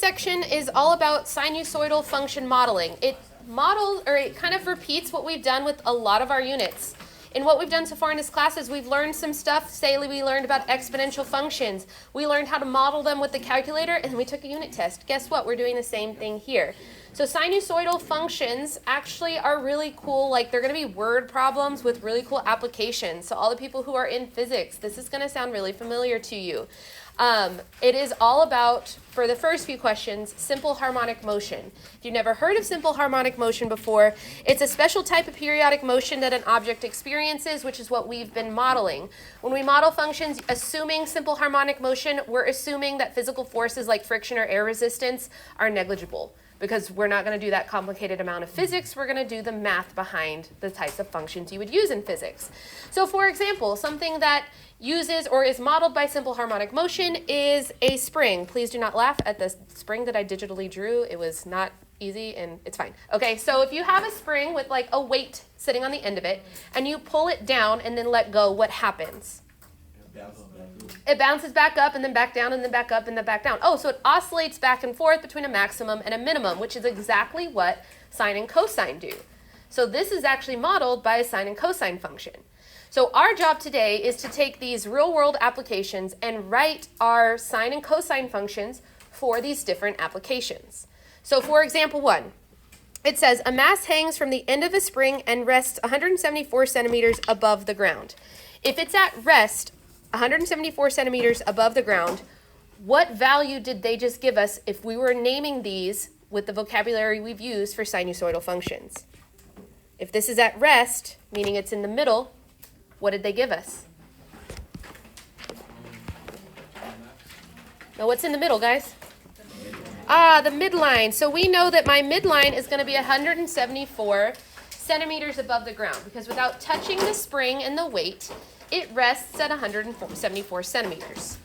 section is all about sinusoidal function modeling. It models, or it kind of repeats what we've done with a lot of our units. And what we've done so far in this class is we've learned some stuff. Say we learned about exponential functions. We learned how to model them with the calculator, and we took a unit test. Guess what? We're doing the same thing here. So sinusoidal functions actually are really cool. Like, they're going to be word problems with really cool applications. So all the people who are in physics, this is going to sound really familiar to you. It is all about, for the first few questions, simple harmonic motion. If you've never heard of simple harmonic motion before, it's a special type of periodic motion that an object experiences, which is what we've been modeling. When we model functions, assuming simple harmonic motion, we're assuming that physical forces like friction or air resistance are negligible, because we're not going to do that complicated amount of physics. We're going to do the math behind the types of functions you would use in physics. So for example, something that uses or is modeled by simple harmonic motion is a spring. Please do not laugh at the spring that I digitally drew. It was not easy, and it's fine. Okay, so if you have a spring with like a weight sitting on the end of it, and you pull it down and then let go, what happens? It bounces back up and then back down and then back up and then back down. Oh, so it oscillates back and forth between a maximum and a minimum, which is exactly what sine and cosine do. So this is actually modeled by a sine and cosine function. So our job today is to take these real-world applications and write our sine and cosine functions for these different applications. So for example 1, it says a mass hangs from the end of a spring and rests 174 centimeters above the ground. If it's at rest 174 centimeters above the ground, what value did they just give us if we were naming these with the vocabulary we've used for sinusoidal functions? If this is at rest, meaning it's in the middle, what did they give us? Now, what's in the middle, guys? The midline. So we know that my midline is going to be 174 centimeters above the ground, because without touching the spring and the weight, it rests at 174 centimeters.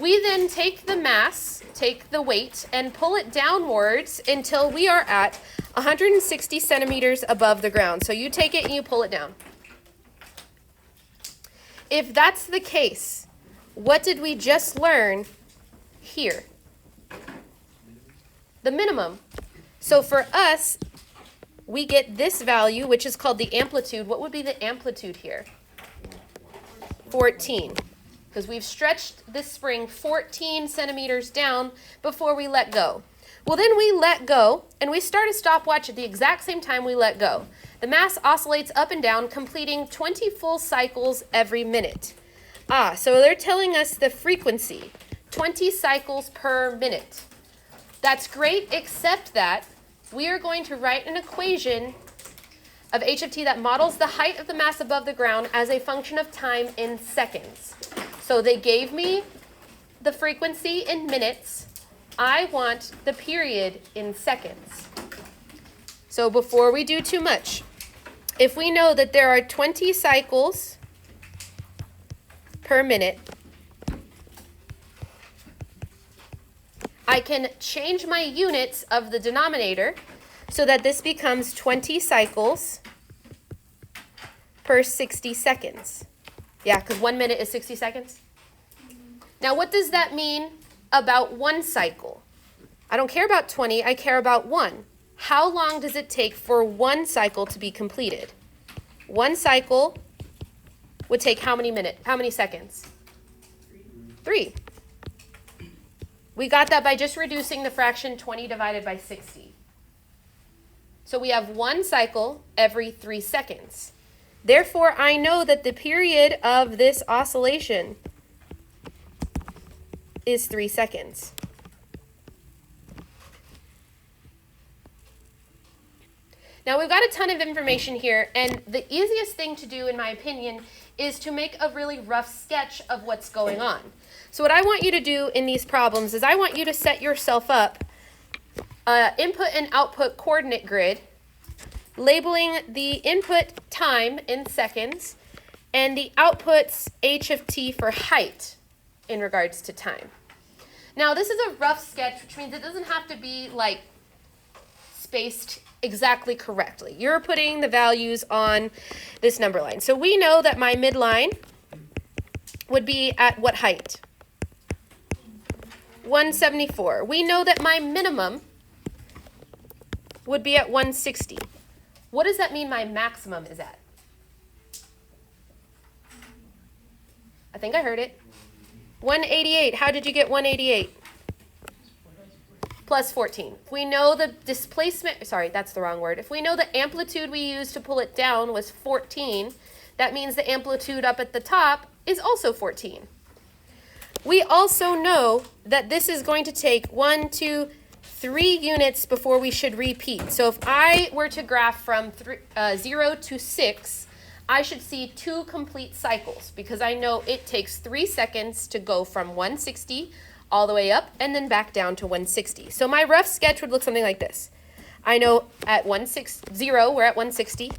We then take the mass, take the weight, and pull it downwards until we are at 160 centimeters above the ground. So you take it and you pull it down. If that's the case, what did we just learn here? The minimum. So for us, we get this value, which is called the amplitude. What would be the amplitude here? 14. Because we've stretched this spring 14 centimeters down before we let go. Well, then we let go, and we start a stopwatch at the exact same time we let go. The mass oscillates up and down, completing 20 full cycles every minute. So they're telling us the frequency, 20 cycles per minute. That's great, except that we are going to write an equation of h of t that models the height of the mass above the ground as a function of time in seconds. So they gave me the frequency in minutes. I want the period in seconds. So before we do too much, if we know that there are 20 cycles per minute, I can change my units of the denominator so that this becomes 20 cycles per 60 seconds. Yeah, because 1 minute is 60 seconds. Now, what does that mean about one cycle? I don't care about 20, I care about one. How long does it take for one cycle to be completed? One cycle would take how many minutes? How many seconds? 3. We got that by just reducing the fraction 20 divided by 60. So we have one cycle every 3 seconds. Therefore, I know that the period of this oscillation is 3 seconds. Now, we've got a ton of information here, and the easiest thing to do, in my opinion, is to make a really rough sketch of what's going on. So what I want you to do in these problems is I want you to set yourself up an input and output coordinate grid, labeling the input time in seconds and the outputs h of t for height in regards to time. Now, this is a rough sketch, which means it doesn't have to be like spaced exactly correctly. You're putting the values on this number line. So we know that my midline would be at what height? 174. We know that my minimum would be at 160. What does that mean my maximum is at? I think I heard it. 188. How did you get 188? Plus 14. If we know the displacement, sorry, that's the wrong word. If we know the amplitude we used to pull it down was 14, that means the amplitude up at the top is also 14. We also know that this is going to take 1, 2, 3 units before we should repeat. So if I were to graph from 0 to 6, I should see 2 complete cycles because I know it takes 3 seconds to go from 160 all the way up and then back down to 160. So my rough sketch would look something like this. I know at 0, we're at 160.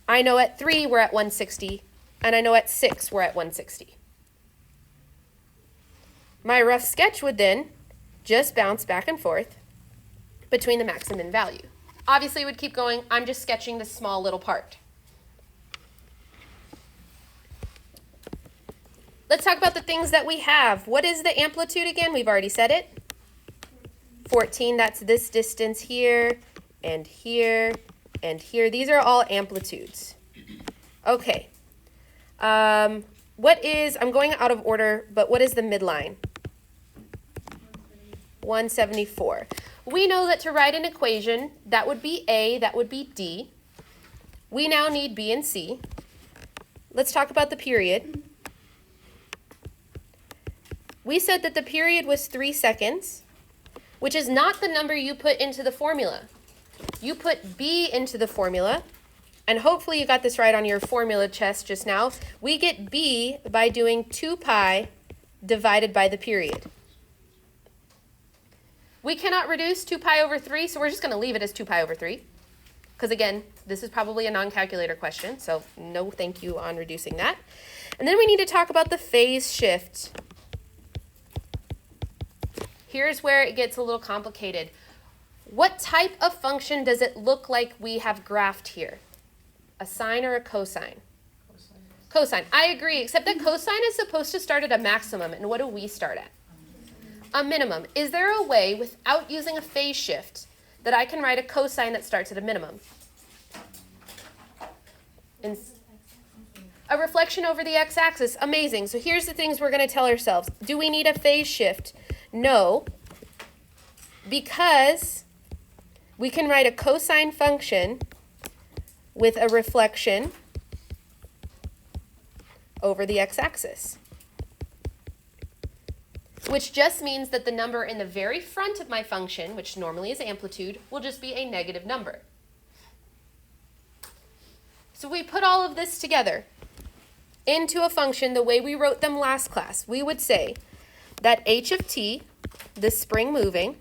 I know at 3, we're at 160. And I know at 6, we're at 160. My rough sketch would then just bounce back and forth between the max and min value. Obviously, it would keep going. I'm just sketching this small little part. Let's talk about the things that we have. What is the amplitude again? We've already said it. 14, that's this distance here, and here, and here. These are all amplitudes. Okay. I'm going out of order, but what is the midline? 174. We know that to write an equation, that would be A, that would be D. We now need B and C. Let's talk about the period. We said that the period was 3 seconds, which is not the number you put into the formula. You put B into the formula, and hopefully you got this right on your formula test just now. We get B by doing 2 pi divided by the period. We cannot reduce 2 pi over 3, so we're just going to leave it as 2 pi over 3. Because again, this is probably a non-calculator question, so no thank you on reducing that. And then we need to talk about the phase shift. Here's where it gets a little complicated. What type of function does it look like we have graphed here? A sine or a cosine? Cosine. I agree, except that cosine is supposed to start at a maximum, and what do we start at? A minimum. Is there a way, without using a phase shift, that I can write a cosine that starts at a minimum? A reflection over the x-axis. Amazing. So here's the things we're going to tell ourselves. Do we need a phase shift? No, because we can write a cosine function with a reflection over the x-axis, which just means that the number in the very front of my function, which normally is amplitude, will just be a negative number. So we put all of this together into a function the way we wrote them last class. We would say that h of t, the spring moving,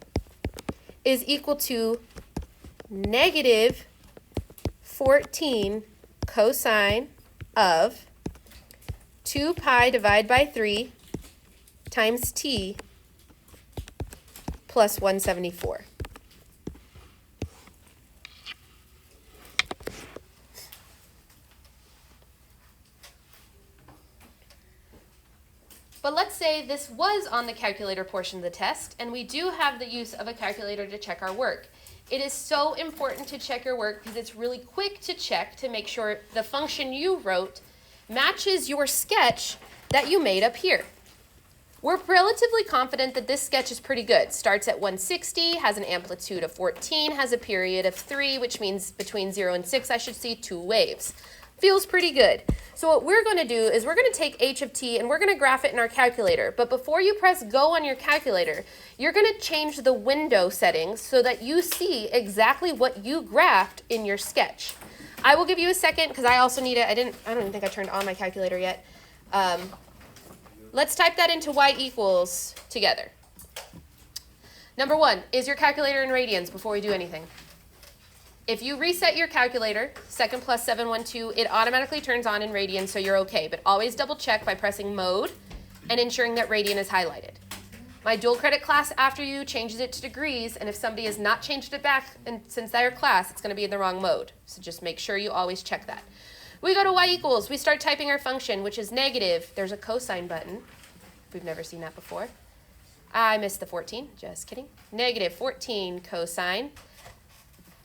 is equal to negative 14 cosine of 2 pi divided by 3 times t plus 174. But let's say this was on the calculator portion of the test, and we do have the use of a calculator to check our work. It is so important to check your work because it's really quick to check to make sure the function you wrote matches your sketch that you made up here. We're relatively confident that this sketch is pretty good. Starts at 160, has an amplitude of 14, has a period of 3, which means between 0 and 6 I should see 2 waves. Feels pretty good. So what we're going to do is we're going to take h of t and we're going to graph it in our calculator. But before you press go on your calculator, you're going to change the window settings so that you see exactly what you graphed in your sketch. I will give you a second because I also need it. I don't even think I turned on my calculator yet. Let's type that into y equals together. Number 1, is your calculator in radians before we do anything? If you reset your calculator, second plus 712, it automatically turns on in radian, so you're okay. But always double check by pressing mode and ensuring that radian is highlighted. My dual credit class after you changes it to degrees, and if somebody has not changed it back since their class, it's going to be in the wrong mode. So just make sure you always check that. We go to y equals. We start typing our function, which is negative. There's a cosine button. We've never seen that before. I missed the 14, just kidding. Negative 14 cosine.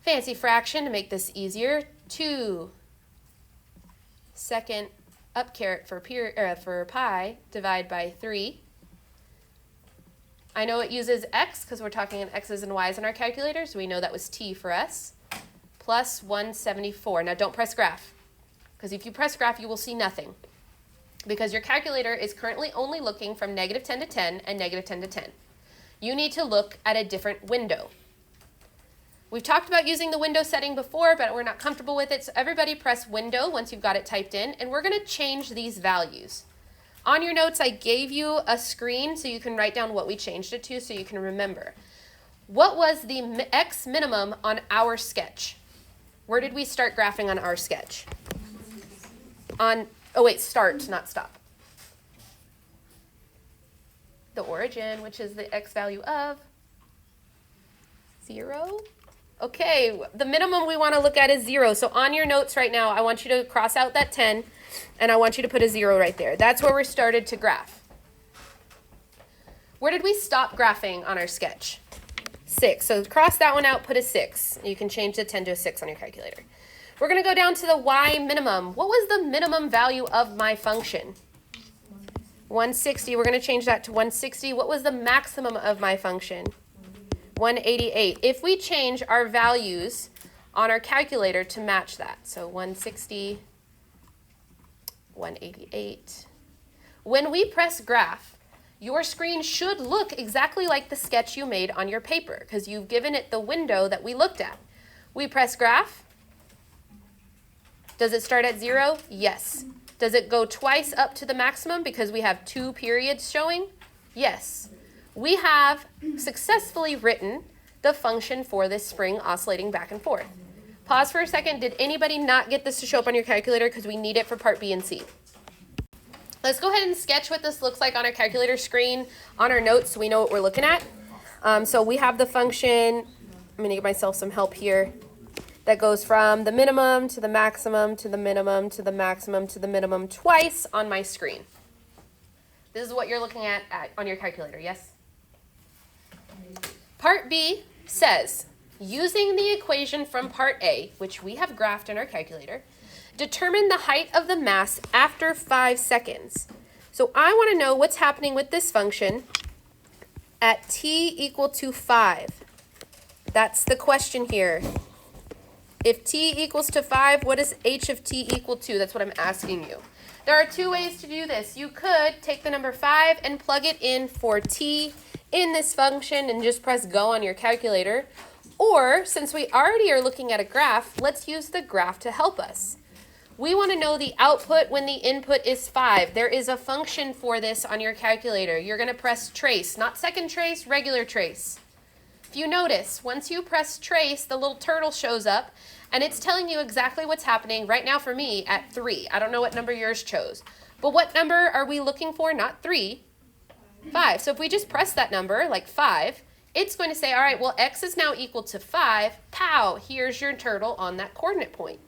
Fancy fraction to make this easier. 2 second up caret for pi, divide by 3. I know it uses x because we're talking in x's and y's in our calculator, so we know that was t for us. Plus 174. Now don't press graph, because if you press graph, you will see nothing, because your calculator is currently only looking from negative 10 to 10 and negative 10 to 10. You need to look at a different window. We've talked about using the window setting before, but we're not comfortable with it, so everybody press window once you've got it typed in, and we're going to change these values. On your notes, I gave you a screen so you can write down what we changed it to so you can remember. What was the x minimum on our sketch? Where did we start graphing on our sketch? Start, not stop. The origin, which is the x value of 0. Okay, the minimum we want to look at is 0. So on your notes right now, I want you to cross out that 10, and I want you to put a 0 right there. That's where we started to graph. Where did we stop graphing on our sketch? 6. So cross that one out, put a 6. You can change the 10 to a 6 on your calculator. We're going to go down to the y minimum. What was the minimum value of my function? 160. We're going to change that to 160. What was the maximum of my function? 188. If we change our values on our calculator to match that, so 160, 188. When we press graph, your screen should look exactly like the sketch you made on your paper, because you've given it the window that we looked at. We press graph. Does it start at 0? Yes. Does it go twice up to the maximum because we have 2 periods showing? Yes. We have successfully written the function for this spring oscillating back and forth. Pause for a second. Did anybody not get this to show up on your calculator because we need it for part B and C? Let's go ahead and sketch what this looks like on our calculator screen on our notes so we know what we're looking at. So we have the function, I'm going to give myself some help here, that goes from the minimum to the maximum to the minimum to the maximum to the minimum twice on my screen. This is what you're looking at on your calculator, yes? Part B says, using the equation from part A, which we have graphed in our calculator, determine the height of the mass after 5 seconds. So I want to know what's happening with this function at t equal to 5. That's the question here. If t equals to 5, what does h of t equal to? That's what I'm asking you. There are 2 ways to do this. You could take the number 5 and plug it in for t in this function and just press go on your calculator. Or, since we already are looking at a graph, let's use the graph to help us. We want to know the output when the input is 5. There is a function for this on your calculator. You're going to press trace, not second trace, regular trace. If you notice, once you press trace, the little turtle shows up, and it's telling you exactly what's happening right now for me at 3. I don't know what number yours chose. But what number are we looking for? Not 3, 5. So if we just press that number, like 5, it's going to say, all right, well, x is now equal to 5. Pow, here's your turtle on that coordinate point.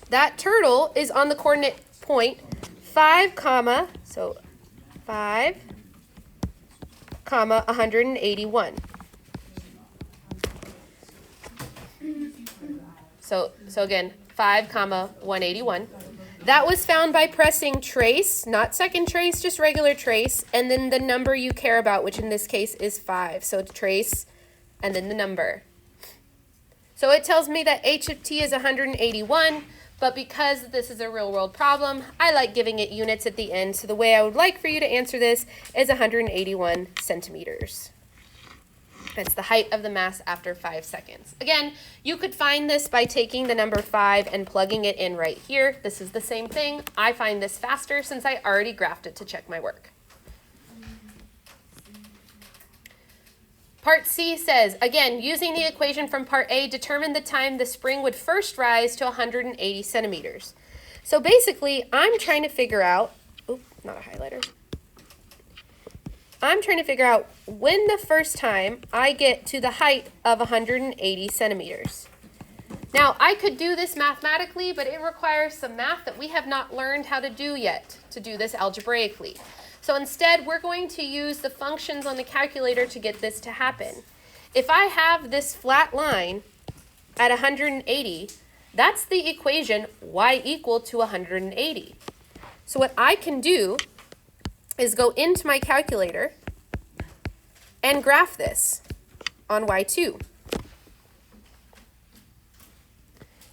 That turtle is on the coordinate point 5, 5, 181. So again, 5, 181. That was found by pressing trace, not second trace, just regular trace, and then the number you care about, which in this case is 5. So trace, and then the number. So it tells me that h of t is 181, but because this is a real-world problem, I like giving it units at the end. So the way I would like for you to answer this is 181 centimeters. That's the height of the mass after 5 seconds. Again, you could find this by taking the number 5 and plugging it in right here. This is the same thing. I find this faster since I already graphed it to check my work. Part C says, again, using the equation from part A, determine the time the spring would first rise to 180 centimeters. So basically, I'm trying to figure out, not a highlighter. I'm trying to figure out when the first time I get to the height of 180 centimeters. Now, I could do this mathematically, but it requires some math that we have not learned how to do yet to do this algebraically. So instead, we're going to use the functions on the calculator to get this to happen. If I have this flat line at 180, that's the equation y equal to 180. So what I can do is go into my calculator and graph this on y2.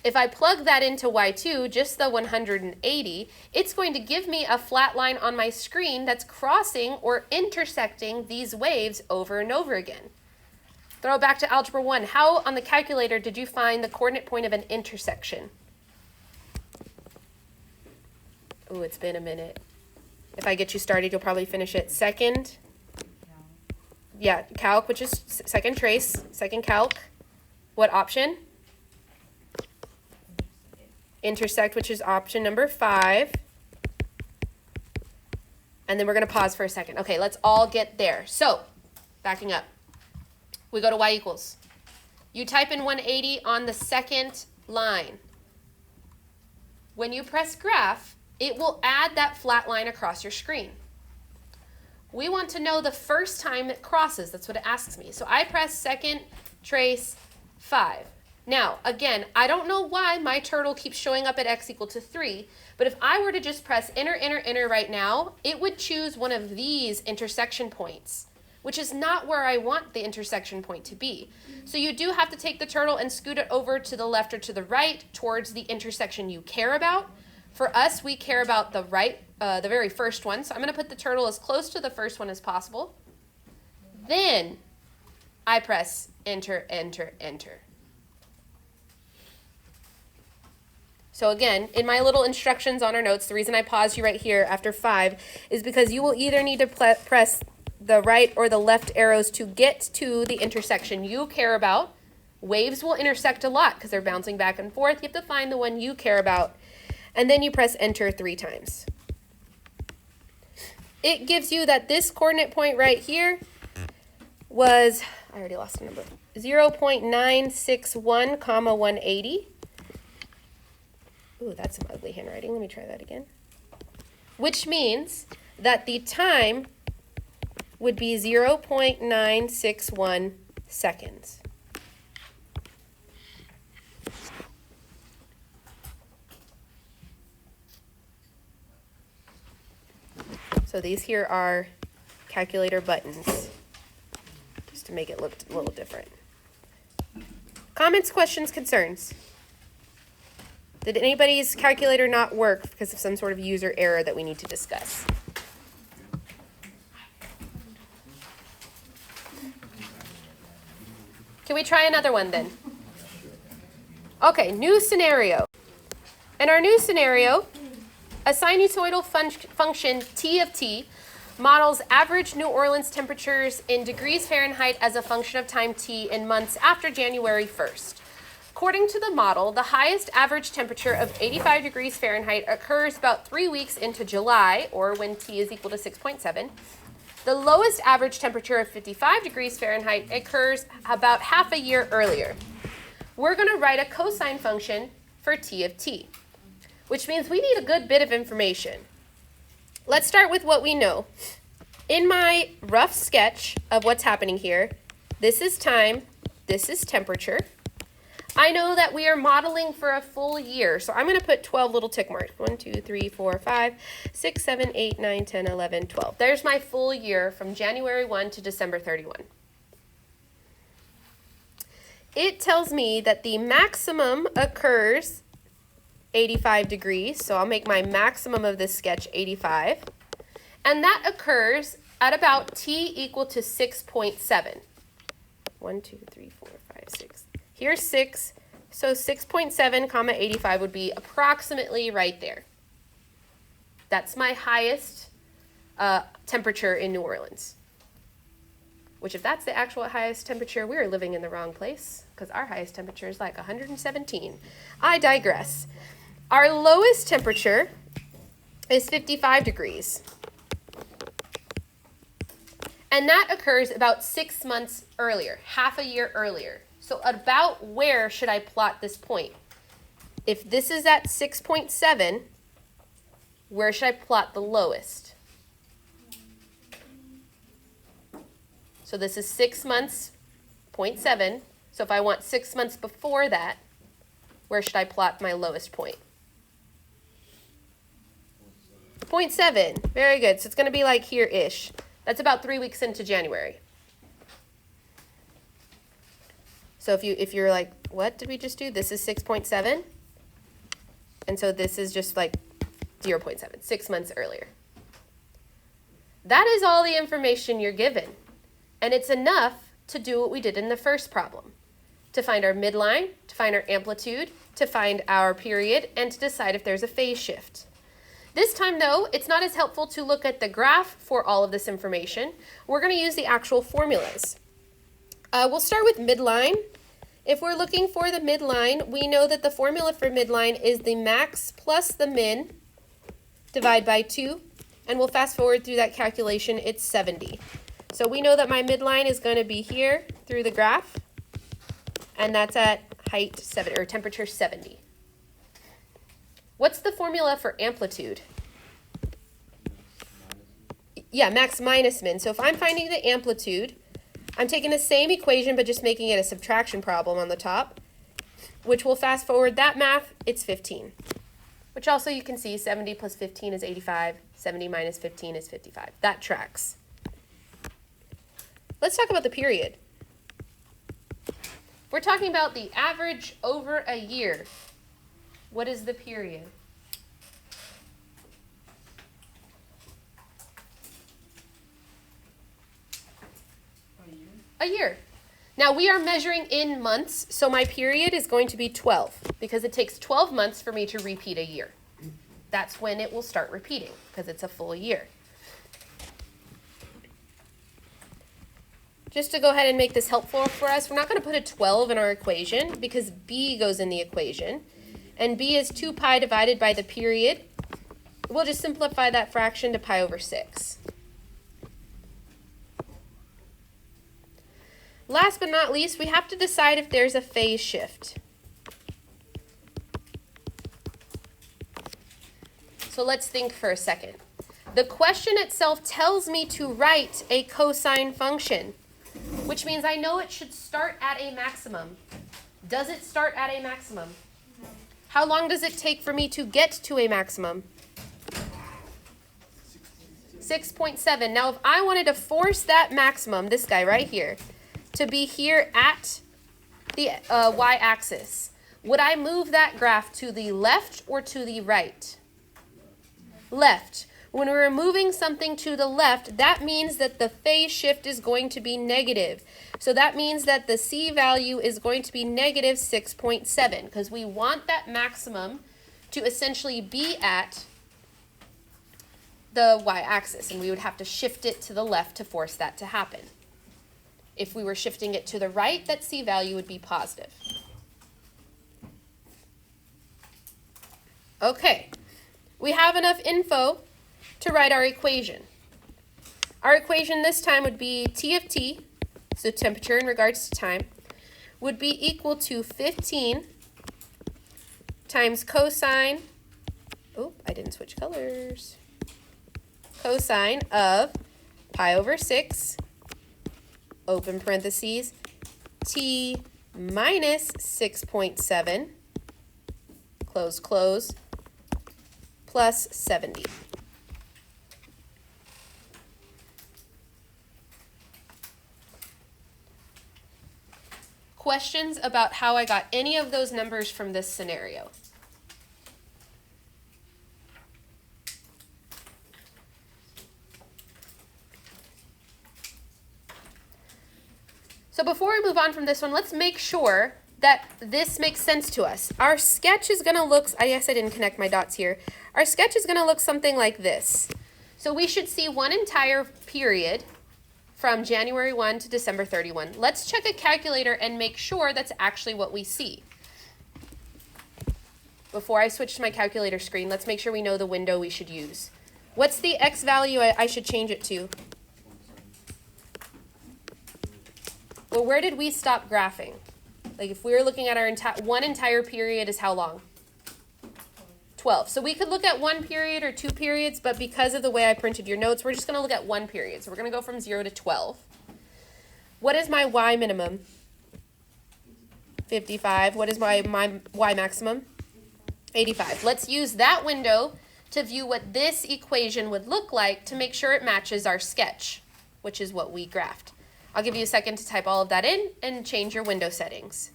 If I plug that into y2, just the 180, it's going to give me a flat line on my screen that's crossing or intersecting these waves over and over again. Throw it back to Algebra 1. How on the calculator did you find the coordinate point of an intersection? Ooh, it's been a minute. If I get you started, you'll probably finish it. Second, yeah, calc, which is second trace, second calc. What option? Intersect, which is option number 5. And then we're going to pause for a second. Okay, let's all get there. So, backing up. We go to y equals. You type in 180 on the second line. When you press graph, it will add that flat line across your screen. We want to know the first time it crosses. That's what it asks me. So I press second trace 5. Now, again, I don't know why my turtle keeps showing up at x equal to 3, but if I were to just press enter, enter, enter right now, it would choose one of these intersection points, which is not where I want the intersection point to be. So you do have to take the turtle and scoot it over to the left or to the right towards the intersection you care about. For us, we care about the right, the very first one. So I'm going to put the turtle as close to the first one as possible. Then I press enter, enter, enter. So again, in my little instructions on our notes, the reason I paused you right here after 5 is because you will either need to press the right or the left arrows to get to the intersection you care about. Waves will intersect a lot because they're bouncing back and forth. You have to find the one you care about. And then you press enter 3 times. It gives you that this coordinate point right here was, I already lost a number, 0.961, 180. Ooh, that's some ugly handwriting. Let me try that again. Which means that the time would be 0.961 seconds. So these here are calculator buttons, just to make it look a little different. Comments, questions, concerns? Did anybody's calculator not work because of some sort of user error that we need to discuss? Can we try another one then? Okay, new scenario. In our new scenario, a sinusoidal function T of t models average New Orleans temperatures in degrees Fahrenheit as a function of time t in months after January 1st. According to the model, the highest average temperature of 85 degrees Fahrenheit occurs about 3 weeks into July, or when t is equal to 6.7. The lowest average temperature of 55 degrees Fahrenheit occurs about half a year earlier. We're going to write a cosine function for T of t, which means we need a good bit of information. Let's start with what we know. In my rough sketch of what's happening here, this is time, this is temperature. I know that we are modeling for a full year, so I'm going to put 12 little tick marks. 1, 2, 3, 4, 5, 6, 7, 8, 9, 10, 11, 12. There's my full year from January 1 to December 31. It tells me that the maximum occurs 85 degrees, so I'll make my maximum of this sketch 85. And that occurs at about t equal to 6.7. 1, 2, 3, 4, 5, 6. Here's 6, so 6.7 comma 85 would be approximately right there. That's my highest temperature in New Orleans. Which if that's the actual highest temperature, we are living in the wrong place, because our highest temperature is like 117. I digress. Our lowest temperature is 55 degrees. And that occurs about 6 months earlier, half a year earlier. So about where should I plot this point? If this is at 6.7, where should I plot the lowest? So this is 6 months, 0.7. So if I want 6 months before that, where should I plot my lowest point? 0.7. Very good. So it's going to be like here-ish. That's about 3 weeks into January. So if you're like, what did we just do? This is 6.7. And so this is just like 0.7, 6 months earlier. That is all the information you're given. And it's enough to do what we did in the first problem. To find our midline, to find our amplitude, to find our period, and to decide if there's a phase shift. This time, though, it's not as helpful to look at the graph for all of this information. We're going to use the actual formulas. We'll start with midline. If we're looking for the midline, we know that the formula for midline is the max plus the min divided by 2. And we'll fast forward through that calculation. It's 70. So we know that my midline is going to be here through the graph. And that's at height 7 or temperature 70. What's the formula for amplitude? Yeah, max minus min. So if I'm finding the amplitude, I'm taking the same equation but just making it a subtraction problem on the top, which will fast forward that math, it's 15. Which also you can see 70 plus 15 is 85, 70 minus 15 is 55. That tracks. Let's talk about the period. We're talking about the average over a year. What is the period? A year. Now we are measuring in months, so my period is going to be 12 because it takes 12 months for me to repeat a year. That's when it will start repeating because it's a full year. Just to go ahead and make this helpful for us, we're not going to put a 12 in our equation because b goes in the equation. And b is 2 pi divided by the period. We'll just simplify that fraction to pi over 6. Last but not least, we have to decide if there's a phase shift. So let's think for a second. The question itself tells me to write a cosine function, which means I know it should start at a maximum. Does it start at a maximum? No. How long does it take for me to get to a maximum? 6.7. Now, if I wanted to force that maximum, this guy right here, to be here at the y-axis, would I move that graph to the left or to the right? Left. When we're moving something to the left, that means that the phase shift is going to be negative. So that means that the C value is going to be negative 6.7 because we want that maximum to essentially be at the y-axis, and we would have to shift it to the left to force that to happen. If we were shifting it to the right, that C value would be positive. Okay, we have enough info to write our equation. Our equation this time would be T of T, so temperature in regards to time, would be equal to 15 times cosine, oh, I didn't switch colors, cosine of pi over 6, open parentheses, T minus 6.7, close, plus 70. Questions about how I got any of those numbers from this scenario? So before we move on from this one, let's make sure that this makes sense to us. Our sketch is going to look, I guess I didn't connect my dots here. Our sketch is going to look something like this. So we should see one entire period from January 1 to December 31. Let's check a calculator and make sure that's actually what we see. Before I switch to my calculator screen, let's make sure we know the window we should use. What's the x value I should change it to? Well, where did we stop graphing? Like if we were looking at our one entire period is how long? 12. So we could look at one period or two periods, but because of the way I printed your notes, we're just going to look at one period. So we're going to go from 0 to 12. What is my y minimum? 55. What is my y maximum? 85. Let's use that window to view what this equation would look like to make sure it matches our sketch, which is what we graphed. I'll give you a second to type all of that in and change your window settings.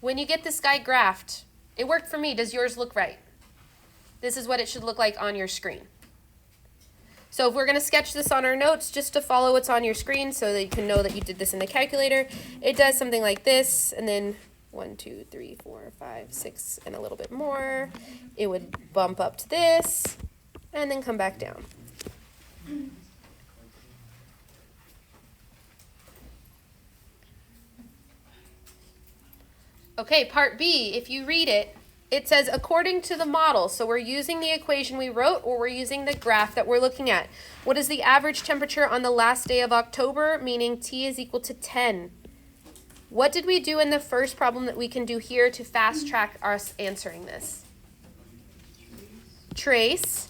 When you get this guy graphed, it worked for me. Does yours look right? This is what it should look like on your screen. So if we're going to sketch this on our notes, just to follow what's on your screen so that you can know that you did this in the calculator, it does something like this, and then 1, 2, 3, 4, 5, 6, and a little bit more. It would bump up to this, and then come back down. Okay, part B, if you read it, it says according to the model. So we're using the equation we wrote, or we're using the graph that we're looking at. What is the average temperature on the last day of October, meaning T is equal to 10? What did we do in the first problem that we can do here to fast track us answering this? Trace.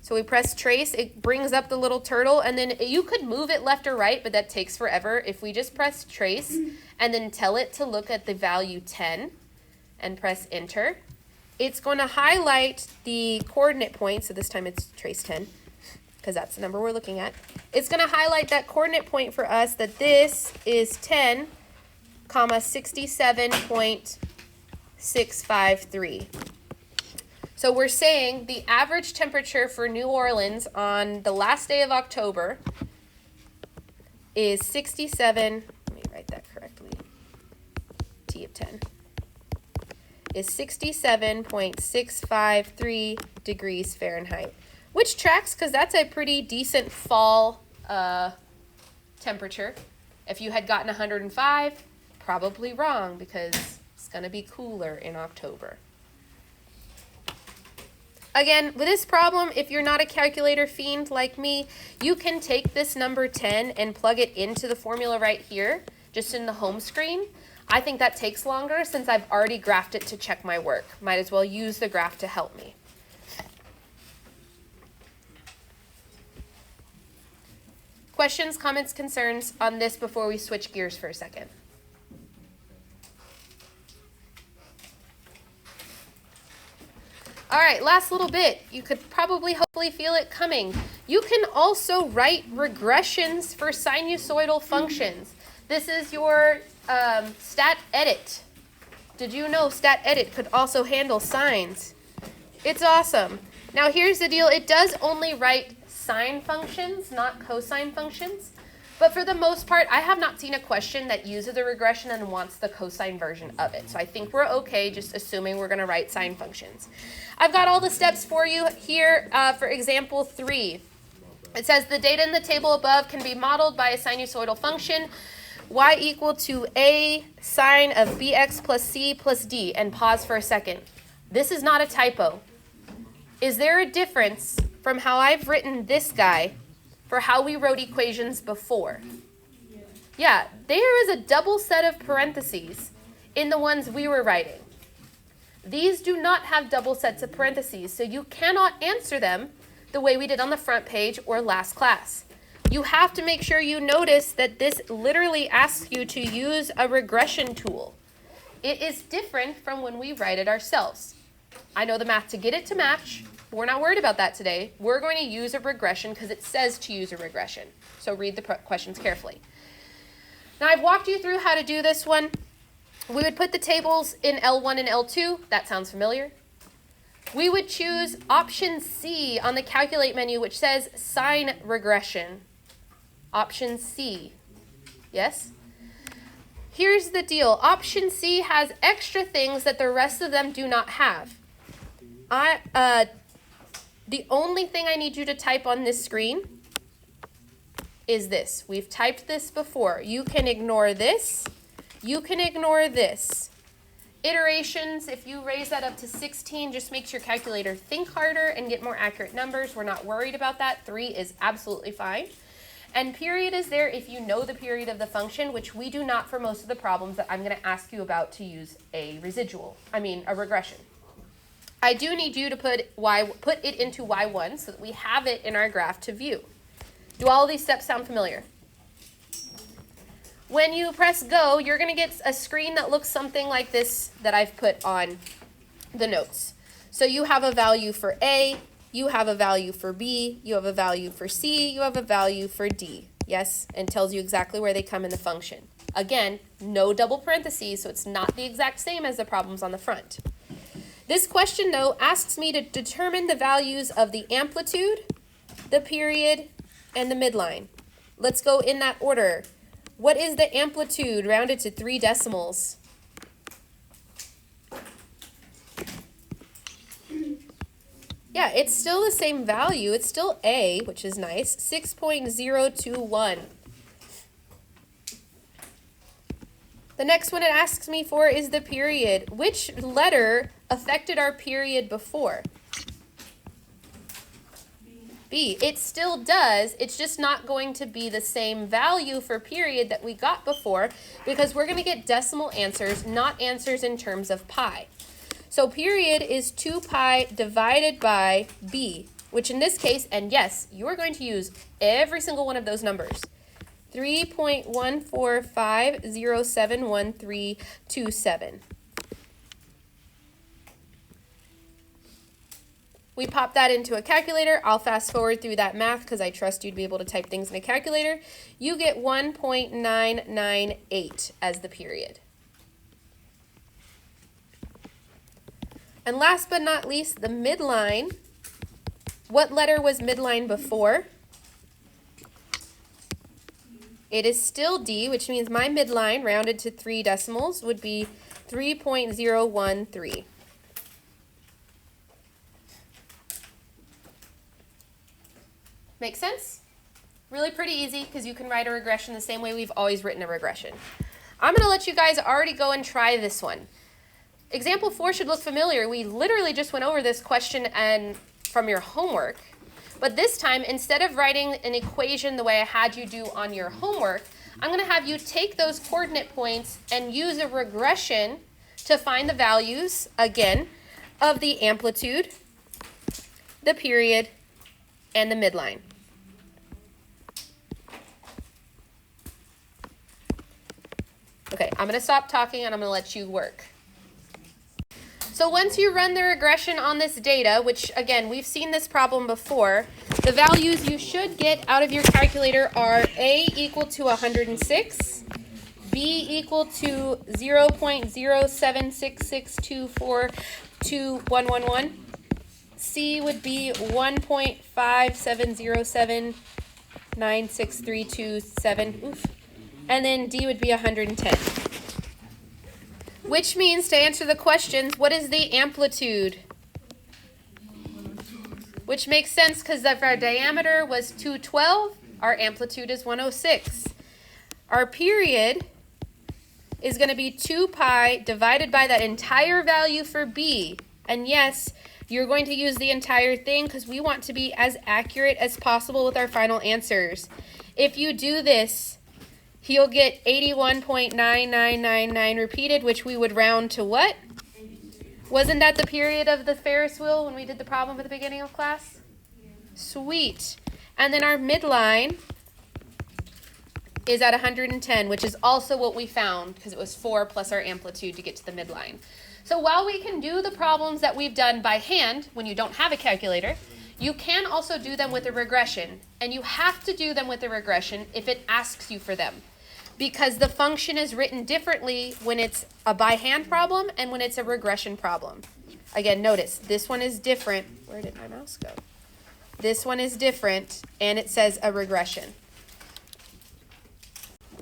So we press trace, it brings up the little turtle, and then you could move it left or right, but that takes forever. If we just press trace and then tell it to look at the value 10 and press enter, it's going to highlight the coordinate point. So this time it's trace 10, because that's the number we're looking at. It's going to highlight that coordinate point for us that this is 10, 67.653. So we're saying the average temperature for New Orleans on the last day of October is 67, let me write that correctly, T of 10, is 67.653 degrees Fahrenheit, which tracks because that's a pretty decent fall temperature. If you had gotten 105, probably wrong because it's going to be cooler in October. Again, with this problem, if you're not a calculator fiend like me, you can take this number 10 and plug it into the formula right here, just in the home screen. I think that takes longer since I've already graphed it to check my work. Might as well use the graph to help me. Questions, comments, concerns on this before we switch gears for a second? All right, last little bit. You could probably hopefully feel it coming. You can also write regressions for sinusoidal functions. This is your stat edit. Did you know stat edit could also handle sines? It's awesome. Now here's the deal. It does only write sine functions, not cosine functions. But for the most part, I have not seen a question that uses a regression and wants the cosine version of it. So I think we're okay just assuming we're going to write sine functions. I've got all the steps for you here for example 3. It says the data in the table above can be modeled by a sinusoidal function y equal to a sine of bx plus c plus d. And pause for a second. This is not a typo. Is there a difference from how I've written this guy for how we wrote equations before? Yeah, there is a double set of parentheses in the ones we were writing. These do not have double sets of parentheses, so you cannot answer them the way we did on the front page or last class. You have to make sure you notice that this literally asks you to use a regression tool. It is different from when we write it ourselves. I know the math to get it to match. We're not worried about that today. We're going to use a regression because it says to use a regression. So read the questions carefully. Now I've walked you through how to do this one. We would put the tables in L1 and L2. That sounds familiar. We would choose option C on the calculate menu, which says sine regression. Option C. Yes? Here's the deal. Option C has extra things that the rest of them do not have. The only thing I need you to type on this screen is this. We've typed this before. You can ignore this. You can ignore this. Iterations, if you raise that up to 16, just makes your calculator think harder and get more accurate numbers. We're not worried about that. 3 is absolutely fine. And period is there if you know the period of the function, which we do not for most of the problems that I'm going to ask you about to use a regression. I do need you to put it into y1 so that we have it in our graph to view. Do all of these steps sound familiar? When you press go, you're going to get a screen that looks something like this that I've put on the notes. So you have a value for A, you have a value for B, you have a value for C, you have a value for D. Yes, and tells you exactly where they come in the function. Again, no double parentheses, so it's not the exact same as the problems on the front. This question, though, asks me to determine the values of the amplitude, the period, and the midline. Let's go in that order. What is the amplitude rounded to 3 decimals? Yeah, it's still the same value. It's still A, which is nice, 6.021. The next one it asks me for is the period. Which letter affected our period before? B. It still does. It's just not going to be the same value for period that we got before because we're going to get decimal answers, not answers in terms of pi. So period is 2 pi divided by B, which in this case, and yes, you are going to use every single one of those numbers. 3.145071327. We pop that into a calculator. I'll fast forward through that math because I trust you to be able to type things in a calculator. You get 1.998 as the period. And last but not least, the midline. What letter was midline before? It is still D, which means my midline, rounded to 3 decimals, would be 3.013. Make sense? Really pretty easy because you can write a regression the same way we've always written a regression. I'm going to let you guys already go and try this one. Example 4 should look familiar. We literally just went over this question and from your homework. But this time, instead of writing an equation the way I had you do on your homework, I'm going to have you take those coordinate points and use a regression to find the values, again, of the amplitude, the period, and the midline. Okay, I'm going to stop talking and I'm going to let you work. So once you run the regression on this data, which again, we've seen this problem before, the values you should get out of your calculator are A equal to 106, B equal to 0.07662421111, C would be 1.5707963227, and then D would be 110. Which means, to answer the questions, what is the amplitude? Which makes sense because if our diameter was 212, our amplitude is 106. Our period is going to be 2 pi divided by that entire value for B. And yes, you're going to use the entire thing because we want to be as accurate as possible with our final answers. If you do this, you'll get 81.9999 repeated, which we would round to what? Wasn't that the period of the Ferris wheel when we did the problem at the beginning of class? Sweet. And then our midline is at 110, which is also what we found because it was 4 plus our amplitude to get to the midline. So while we can do the problems that we've done by hand when you don't have a calculator, you can also do them with a regression. And you have to do them with a regression if it asks you for them, because the function is written differently when it's a by hand problem and when it's a regression problem. Again, notice this one is different. Where did my mouse go? This one is different and it says a regression.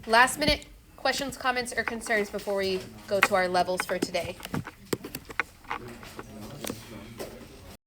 Last minute questions, comments, or concerns before we go to our levels for today.